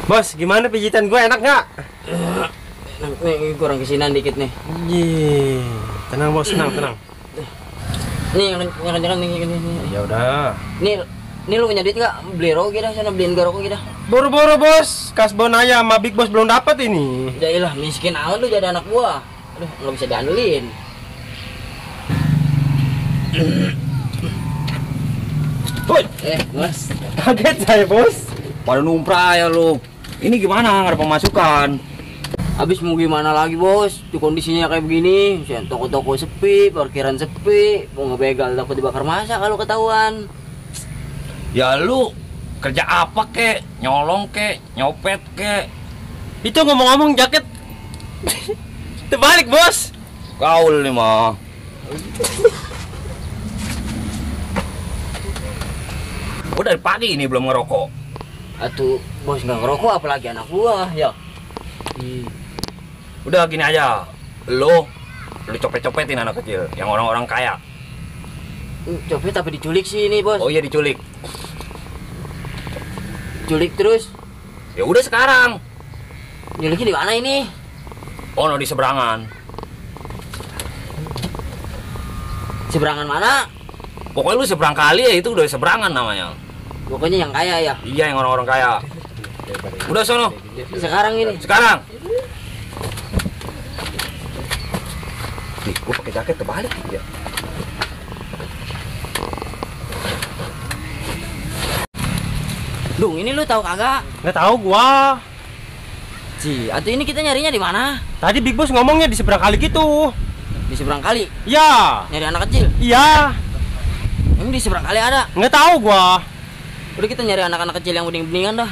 Bos, gimana pijitan gue, enak nggak? Nih kurang kesinan dikit nih. Tenang bos, tenang. Nih yang kencang nih. Ya udah. Nih lu punya duit nggak? Beli rokok kita, sana beliin gue rokok kita. Boro-boro bos, kasbon aja sama Big Boss belum dapat ini. Jailah miskin amat lu jadi anak gua. Aduh, nggak bisa diandelin. Woi, Bos. kaget saya bos. Pada numpra ya lu. Ini gimana? Nggak ada pemasukan. Habis mau gimana lagi bos? Tuh kondisinya kayak begini. Toko-toko sepi, parkiran sepi. Mau ngebegal takut dibakar masa kalau ketahuan. Ya lu kerja apa kek? Nyolong kek? Nyopet kek? Itu ngomong-ngomong jaket terbalik bos. Gaul nih mah. Gua dari pagi ini belum ngerokok. Atuh bos nggak ngerokok apalagi anak gua ya. Udah gini aja. Lu copet-copetin anak kecil yang orang-orang kaya. Copet tapi diculik sih ini bos. Oh iya diculik. Culik terus. Ya udah sekarang. Nyuliknya di mana ini? Oh no, di seberangan. Seberangan mana? Pokoknya lu seberang kali ya, itu udah seberangan namanya. Pokoknya yang kaya ya. Iya, yang orang-orang kaya. Udah sono. Sekarang ini. Sekarang. Ih, gua pakai jaket terbalik ya. Dung, ini lu tahu kagak? Nggak tahu gua. Atau ini kita nyarinya di mana? Tadi Big Boss ngomongnya di seberang kali gitu. Di seberang kali. Ya. Nyari anak kecil. Iya. Emang di seberang kali ada? Nggak tahu gua. Udah kita nyari anak-anak kecil yang bening-beningan dah.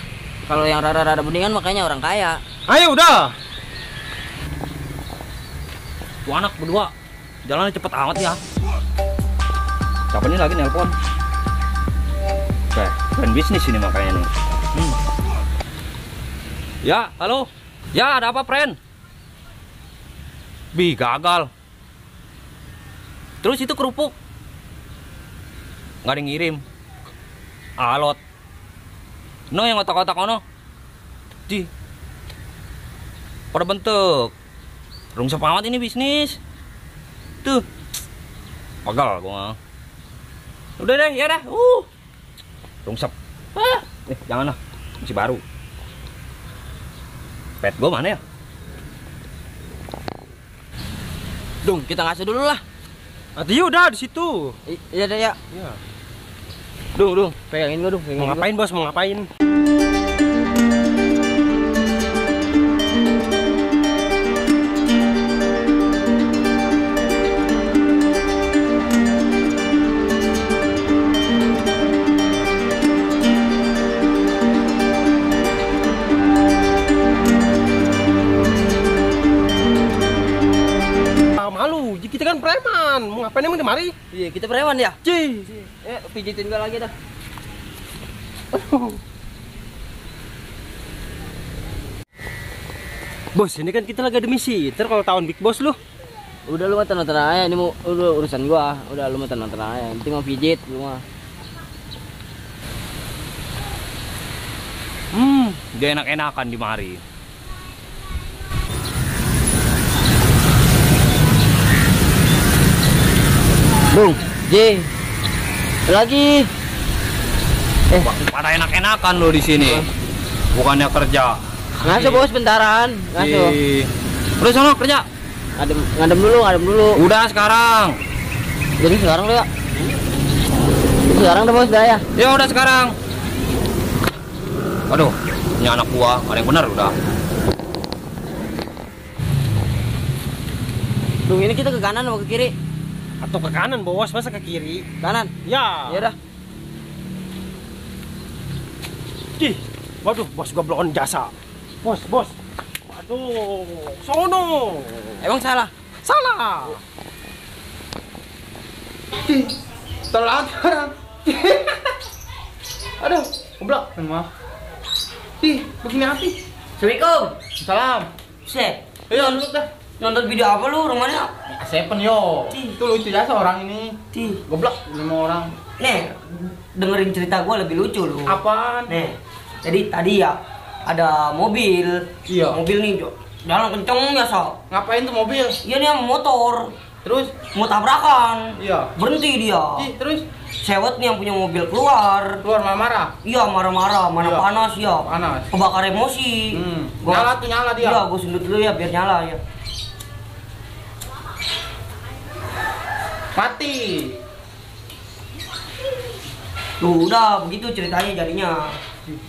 Kalau yang rada-rada beningan makanya orang kaya. Ayo udah. Tuh anak berdua. Jalannya cepet amat ya. Siapa nih lagi nelpon? Plan bisnis ini makanya nih. Ya, halo. Ya, ada apa, friend? Gagal. Terus itu kerupuk. Nggak ada yang ngirim. Alot. No yang otak-otak ono. Pada bentuk. Rungsep amat ini bisnis. Tuh. Gagal gua. Udah deh, ya dah. Rungsep. Jangan lah. Masih baru. Pet gua mana ya? Dung, kita ngasih dulu lah. Tadi udah di situ. Iya deh ya. Iya. Dung, pegangin gua, Dung. Mau ngapain bos? Mau ngapain? Malu, kita kan preman. Mau ngapain emang di mari? Iya, kita preman ya. Pijitin Tinggal lagi dah. Bos, ini kan kita lagi ada misi. Ntar kalau tahun Big Boss lu. Udah lu mah tenang aja, ini mau udah urusan gua. Udah lu mah tenang aja. Yang penting mau pijit lu mah. Dia enak-enakan di mari. Dung, lagi. Pada enak-enakan lo di sini. Bukannya kerja. Ngasuh bos bentaran. Ngasuh. Udah sono kerja. Ngadem dulu. Udah sekarang. Jadi sekarang lu ya. Sekarang udah bos dah ya. Ya udah sekarang. Aduh, ini anak gua, ada yang benar udah. Dung, ini kita ke kanan mau ke kiri? Atau ke kanan bos, masa ke kiri? Kanan. Ya. Ya udah. Waduh, bos gua belum jasa. Bos. Waduh, sono. Emang salah? Salah. Telat sekarang. Aduh, goblok. Maaf. Begini hati. Assalamualaikum. Salam. Set. Ayo, duduk dah. Nonton video apa lu rumahnya? Seven yo. Itu lucu ya seorang ini. Goblok, 5 orang. Nih, dengerin cerita gua lebih lucu lu. Apaan? Nih, jadi tadi ya ada mobil. Iya. Mobil nih, jalan kenceng biasa. Ngapain tuh mobil? Iya nih motor. Terus? Mau tabrakan. Iya. Berhenti dia. Terus? Sewot nih yang punya mobil keluar. Keluar marah-marah? Iya marah-marah, mana Iya. panas ya. Panas. Kebakar emosi. Nyala dia. Iya, gua sundut dulu ya biar nyala ya. Mati. Tuh udah begitu ceritanya jadinya.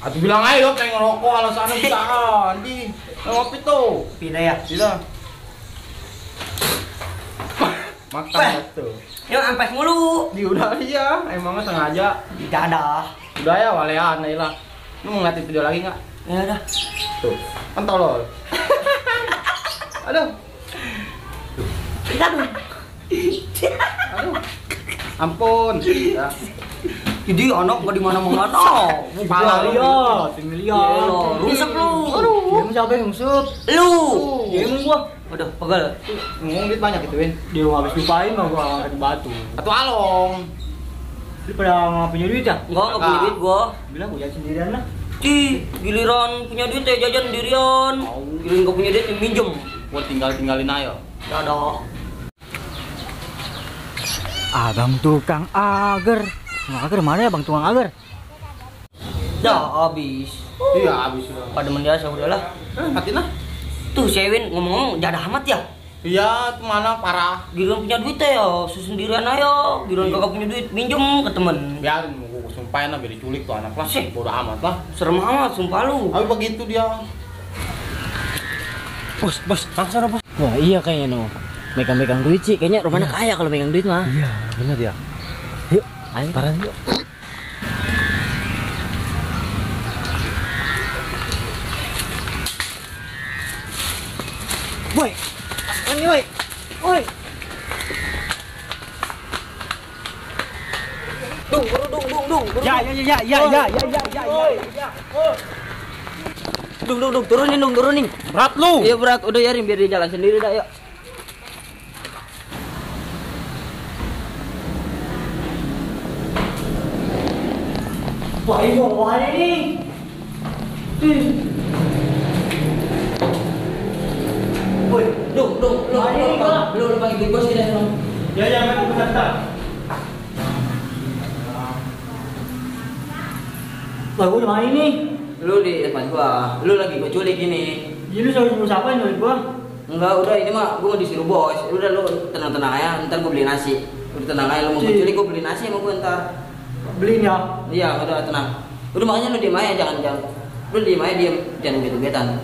Atuh bilang aja lo pengen ngerokok alasannya bisa di ngopi tuh. Pindah ya. Tidak. Makan tuh. Yang ampes mulu. Di udah iya, emangnya sengaja. Tidak ada. Udah ya walean aja lah. Lu mau ngeliatin video lagi nggak? Ya udah. Tuh, kan tolol. Aduh. Aduh. Aduh. Ampun. Ya. Jadi anak nggak di mana-mana. Kepala Lihat, tinggal lihat. Rusak lu. Dia siapa yang ngusut? Lu. Dia emang gua. Udah, pegal. Ngomong duit banyak gituin. Dia mau habis lupain mah gua angkat batu. Atau along. Dia pada nggak punya duit ya? Enggak punya duit gua. Bilang gua jalan sendirian lah. Giliran punya duit ya jajan sendirian. Giliran nggak punya duit ya minjem. Gua tinggalin aja. Nggak ada. Abang tukang agar. Tukang agar mana ya bang tukang agar? Dah habis. Iya, habis sudah. Pada mendiasa udahlah. Matiin lah. Tuh Sewin ngomong-ngomong jadah amat ya. Iya, tuh mana parah. Giliran punya duit ya, sendirian aja. Giliran kagak punya duit minjem ke temen. Biarin, gua sumpahin lah biar diculik tuh anak lah. Sih. Bodoh amat lah. Serem amat sumpah lu. Tapi begitu dia. Bos, langsung bos. Wah iya kayaknya no. Megang-megang duit sih, kayaknya rumahnya kaya kalau megang duit mah. Iya, benar ya. Yuk, ayo parah yuk. Woi, ini woi, woi. Dung. Ya. Dung, turunin. Berat lu. Iya berat, udah yarin biar dia jalan sendiri dah yuk. Wah, ini mau mana nih? Woi, dung, lu panggil big boss kita dong. Ya, kan bentar. Wah, gua udah main nih. Lu di depan gua, lu lagi gua culik ini. Jadi lu suruh siapa yang nyulik gua? Enggak, udah ini mah gua mau disuruh bos. Udah lu tenang-tenang aja, ntar gua beli nasi. Udah tenang aja, lu mau gua culik gua beli nasi sama gua ntar. Beliin ya. Iya, udah tenang. Udah makanya lu diem aja, jangan. Lu diem aja, jangan gitu-getan.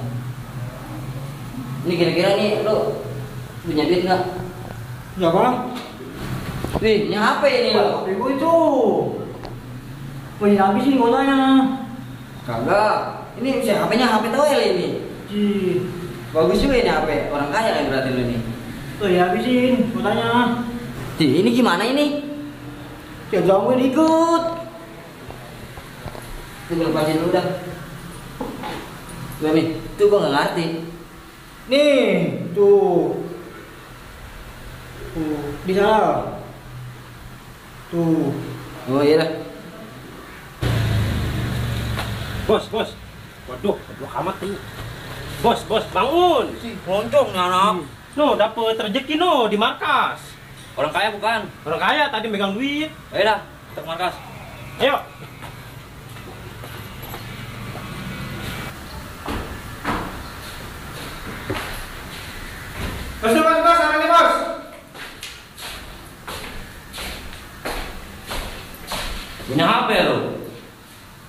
Ini kira-kira nih lu punya duit nggak? Ya bang. Nih, ini HP ini lo. HP gua itu. Punya habisin kuotanya. Kagak. Ini bisa HP-nya HP toel ini. Ji. Bagus juga ini HP. Orang kaya yang berarti lu ini. Tuh ya habisin kuotanya. Ini gimana ini? Ya jangan ikut. Tunggu lepasin dulu dah. Gue nih, tuh gua nggak ngerti. Nih, tuh. Di sana. Tuh. Oh iya dah. Bos. Waduh, amat tuh. Bos, bangun. Loncong nih anak. No, dapet rezeki no di markas. Orang kaya bukan? Orang kaya tadi megang duit. Ayo dah, kita ke markas. Ayo. Bos, arahnya bos. Punya HP lo?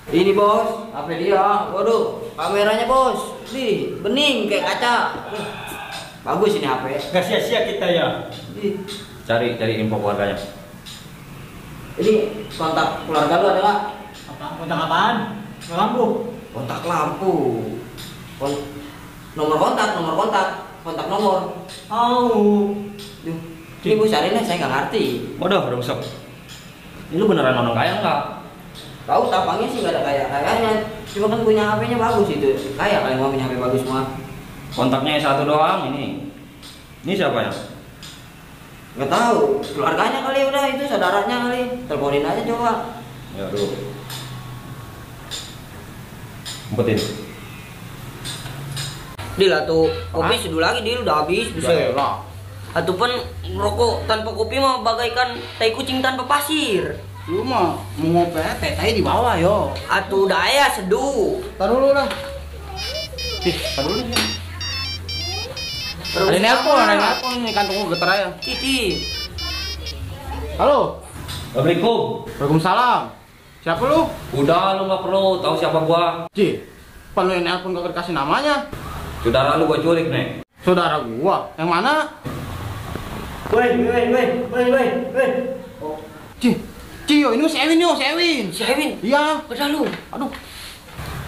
Ini bos, HP dia. Waduh, kameranya bos. Nih, bening kayak kaca. Bagus ini HP. Gak sia-sia kita ya. Nih, Cari info keluarganya. ini kontak keluarga lu ada nggak? Kontak apaan? Lampu. Kontak lampu. Nomor kontak nomor. Duh, ini bu cari nih, saya nggak ngerti. Waduh, rusak. Ini lu beneran orang kaya enggak? Tahu tampangnya sih nggak ada kayaknya. Cuma kan punya HP-nya bagus itu. Kayak kalau mau punya HP bagus mah. Kontaknya satu doang ini. Ini siapa ya? Nggak tahu. Keluarganya kali udah itu saudaranya kali. Teleponin aja coba. Ya, dulu. Umpetin. Dil atau kopi seduh lagi Dil udah habis bisa. lah. Ataupun rokok tanpa kopi mah bagaikan tai kucing tanpa pasir. Lu mah mau ngopi teh di bawah yo. Atuh daya seduh. Taruh dulu dah. Taruh dulu. Ada nelpon nih kantongku getar aja. Titi. Halo. Assalamualaikum. Waalaikumsalam. Siapa lu? Udah, lu nggak perlu tahu siapa gua. Ci, pan lu yang nelpon gak dikasih namanya. Saudara lu gua culik nih. Saudara gua. Yang mana? Woi. Ci, yo, ini si Ewin yo, si Ewin. Si Ewin. Iya. Udah lu. Aduh,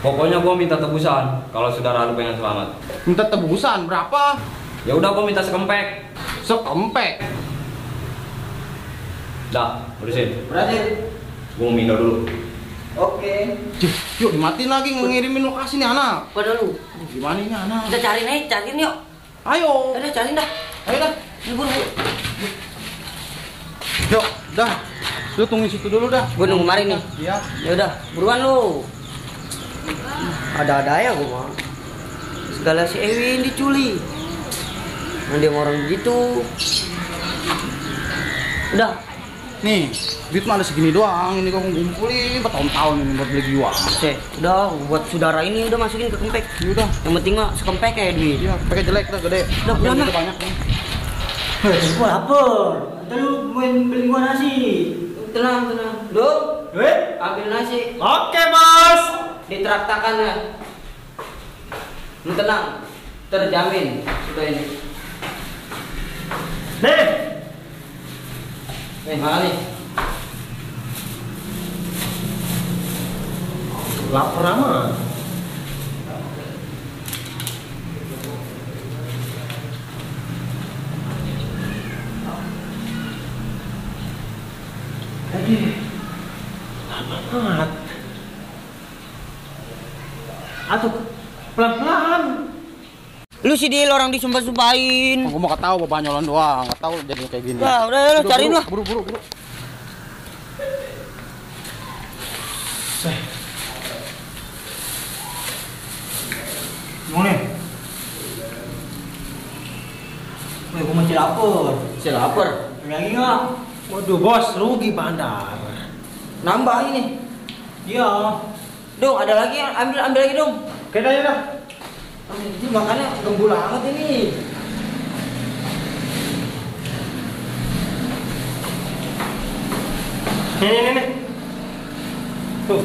Pokoknya gua minta tebusan kalau saudara lu pengen selamat. minta tebusan berapa? Ya udah, gua minta sekempek. Sekempek. Dah, urusin. Berarti. Gua mau minum dulu. Oke. Ci, yuk dimatiin lagi ngirimin lokasi nih anak. Udah lu. Gimana ini anak? Kita cariin yuk. Ayo. Udah cariin dah. Ayo dah. Buru. Yuk, dah. Lu tunggu situ dulu dah. Gua nunggu kemarin nih. Iya. Ya udah, buruan lu. Ada ya gua mah. Segala si Ewin diculik. Nah, dia orang gitu. Udah. Nih, duit mah ada segini doang. Ini gua ngumpulin bertahun-tahun ini buat beli giwa. Oke, udah buat saudara ini udah masukin ke kempek. Ya udah. Yang penting mah sekempek kayak duit. Iya, pakai jelek dah gede. Udah, bulan Yang lah. itu banyak nih. Gua lapar. Ntar lu main beli gua nasi. Tenang. Duk, ambil nasi. Oke, Bos. Ditraktakan ya. Lu tenang. Terjamin sudah ini. Nih. Mana nih? Lapar amat. Amat. Atuh, pelan-pelan. Lu sih Dil orang disumpah-sumpahin. Gua mau tahu bapak nyolong doang, enggak tahu jadinya kayak gini. Nah, udah lu cariin lah. Buru. Gimana? Woi, gua masih lapar. Si lapar. Lagi nggak? Waduh, Bos, rugi bandar. Nambah ini. Iya. Dong, ada lagi, ambil lagi dong. Oke dah, ya dah. Ini makannya gembul banget ini. Nih. Tuh.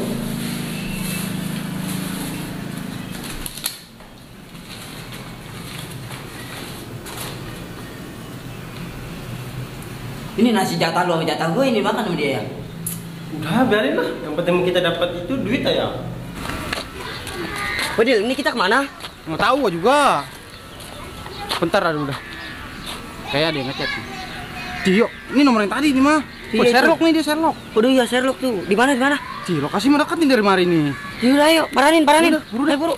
Ini nasi jatah lu sama jatah gue ini makan sama dia ya. Udah, biarin lah. Yang penting kita dapat itu duit aja. Dil, ini kita kemana? Nggak tahu gua juga. Bentar udah. Kayak ada yang ngechat nih. Ci, yuk, ini nomor yang tadi nih mah. Iya, Sherlock nih dia Sherlock. Udah ya Sherlock tuh. Di mana? Ci, lokasi mah dekat nih dari mari nih. Yaudah ayo, paranin. Udah, buru dah. Ayo, buru.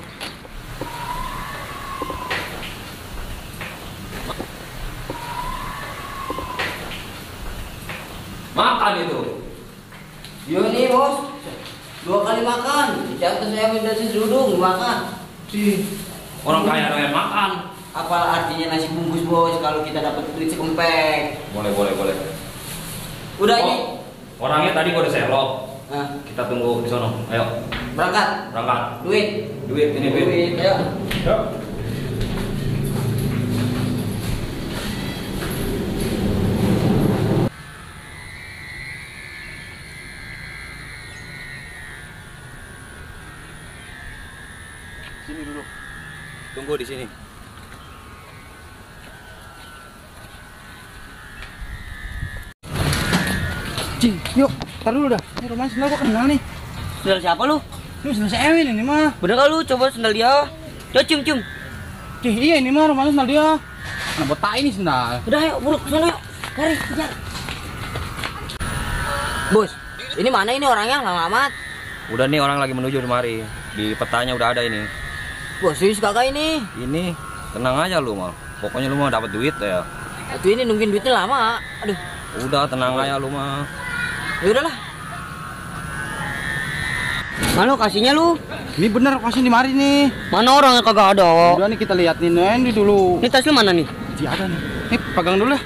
Makan itu. Yo nih bos, 2 kali makan. Jatuh saya minta sudung makan. Orang kaya doyan makan. Apa artinya nasi bungkus bos kalau kita dapat duit sekempek? Boleh. Udah ini. Orangnya tadi gua udah Sherlock. Nah, Kita tunggu di sono. Ayo, berangkat. berangkat. Duit. Ini duit. Ayo. Yuk. Sini dulu. Tunggu di sini. Ci, yuk, tar dulu dah. Ini rumahnya sendal gua kenal nih. Sendal siapa lu? Ini sendal si Ewin ini mah. Bener gak lu? Coba sendal dia. Coba cium. Ci, iya ini mah rumahnya sendal dia. Nah, buat tai ini sendal. Udah ayo, buru kesana yuk. Kari, kejar. Bos, ini mana ini orangnya lama amat? Udah nih orang lagi menuju kemari. Di petanya udah ada ini. Bos, serius kakak ini. Ini tenang aja lu mal. Pokoknya lu mau dapat duit ya. Waktu ini nungguin duitnya lama. Aduh, Udah tenang aja lu mah. ya udahlah. Mana kasihnya lu? Ini bener kasih di mari nih. Mana orang yang kagak ada? Udah nih kita lihat nih Nendi dulu. Ini tas lu mana nih? Di ada nih. Nih pegang dulu ya.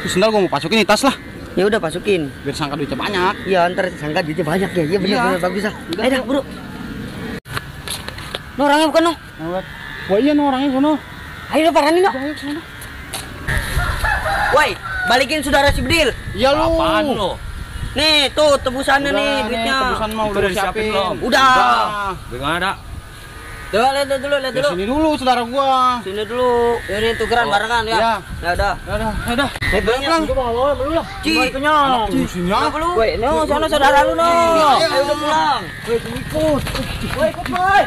Terus sendal gua mau masukin di tas lah. Ya udah masukin. Biar sangka duitnya banyak. Iya, ntar sangka duitnya banyak ya. Iya benar Iya. benar bagus lah. Ayo dah, bro. No, orangnya bukan no. Wah iya nih orangnya sono. Ayo dah paranin no. Woi, balikin saudara si Bedil. Iya lu. Apaan lo? Nih, tuh tebusannya nih duitnya. Tebusan mau Itu udah udah disiapin disiapin. belum? Udah. Gue nggak ada. Tuh, lihat dulu, lihat Ya, dulu. sini dulu saudara gua. Sini dulu. Ini tukeran barengan ya. Iya. Ya udah. Ya udah. Nih, belum. Ci. Sini ya. Apa lu? Woi, no, sana saudara lu no. Ayo udah pulang. Woi, ikut. Woi, ikut, woi.